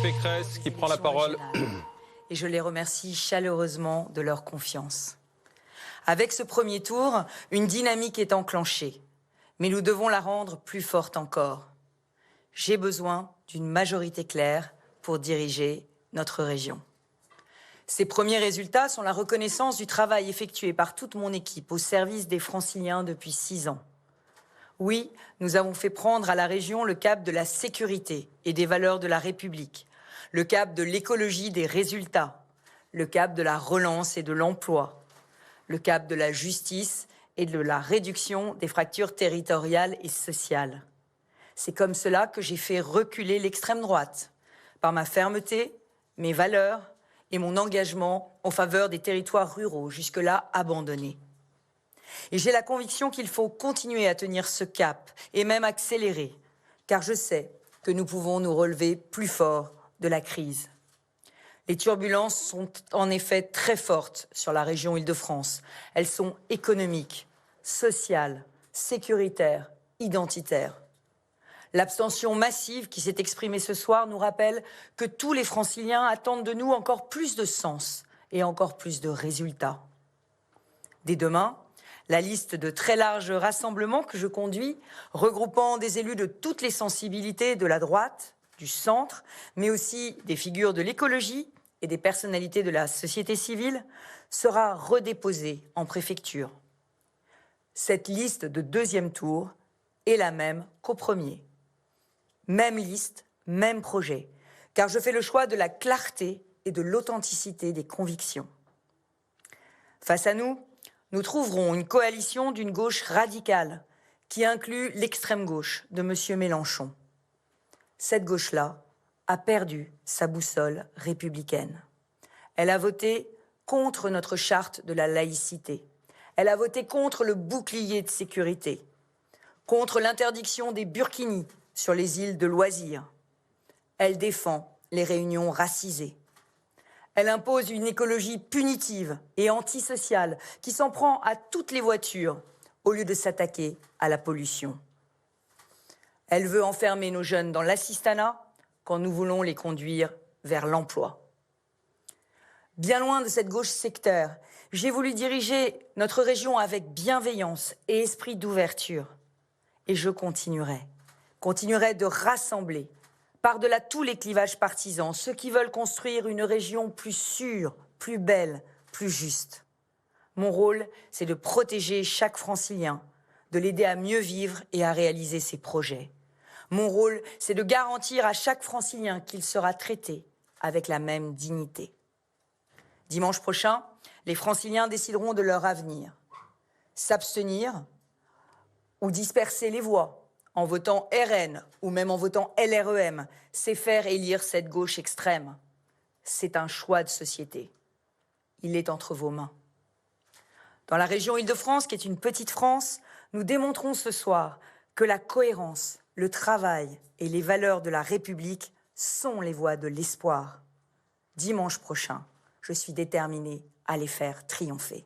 Pécresse qui prend la parole. Et je les remercie chaleureusement de leur confiance. Avec ce premier tour, une dynamique est enclenchée, mais nous devons la rendre plus forte encore. J'ai besoin d'une majorité claire pour diriger notre région. Ces premiers résultats sont la reconnaissance du travail effectué par toute mon équipe au service des Franciliens depuis 6 ans. Oui, nous avons fait prendre à la région le cap de la sécurité et des valeurs de la République, le cap de l'écologie des résultats, le cap de la relance et de l'emploi, le cap de la justice et de la réduction des fractures territoriales et sociales. C'est comme cela que j'ai fait reculer l'extrême droite, par ma fermeté, mes valeurs et mon engagement en faveur des territoires ruraux jusque-là abandonnés. Et j'ai la conviction qu'il faut continuer à tenir ce cap et même accélérer, car je sais que nous pouvons nous relever plus fort de la crise. Les turbulences sont en effet très fortes sur la région Île-de-France. Elles sont économiques, sociales, sécuritaires, identitaires. L'abstention massive qui s'est exprimée ce soir nous rappelle que tous les Franciliens attendent de nous encore plus de sens et encore plus de résultats. Dès demain, la liste de très larges rassemblements que je conduis, regroupant des élus de toutes les sensibilités de la droite, du centre, mais aussi des figures de l'écologie et des personnalités de la société civile, sera redéposée en préfecture. Cette liste de deuxième tour est la même qu'au premier. Même liste, même projet, car je fais le choix de la clarté et de l'authenticité des convictions. Face à nous, nous trouverons une coalition d'une gauche radicale qui inclut l'extrême gauche de M. Mélenchon. Cette gauche-là a perdu sa boussole républicaine. Elle a voté contre notre charte de la laïcité. Elle a voté contre le bouclier de sécurité, contre l'interdiction des burkinis sur les îles de loisirs. Elle défend les réunions racisées. Elle impose une écologie punitive et antisociale qui s'en prend à toutes les voitures au lieu de s'attaquer à la pollution. Elle veut enfermer nos jeunes dans l'assistanat quand nous voulons les conduire vers l'emploi. Bien loin de cette gauche sectaire, j'ai voulu diriger notre région avec bienveillance et esprit d'ouverture. Et je continuerai de rassembler par-delà tous les clivages partisans, ceux qui veulent construire une région plus sûre, plus belle, plus juste. Mon rôle, c'est de protéger chaque Francilien, de l'aider à mieux vivre et à réaliser ses projets. Mon rôle, c'est de garantir à chaque Francilien qu'il sera traité avec la même dignité. Dimanche prochain, les Franciliens décideront de leur avenir. S'abstenir ou disperser les voix en votant RN ou même en votant LREM, c'est faire élire cette gauche extrême. C'est un choix de société. Il est entre vos mains. Dans la région Île-de-France, qui est une petite France, nous démontrons ce soir que la cohérence, le travail et les valeurs de la République sont les voies de l'espoir. Dimanche prochain, je suis déterminée à les faire triompher.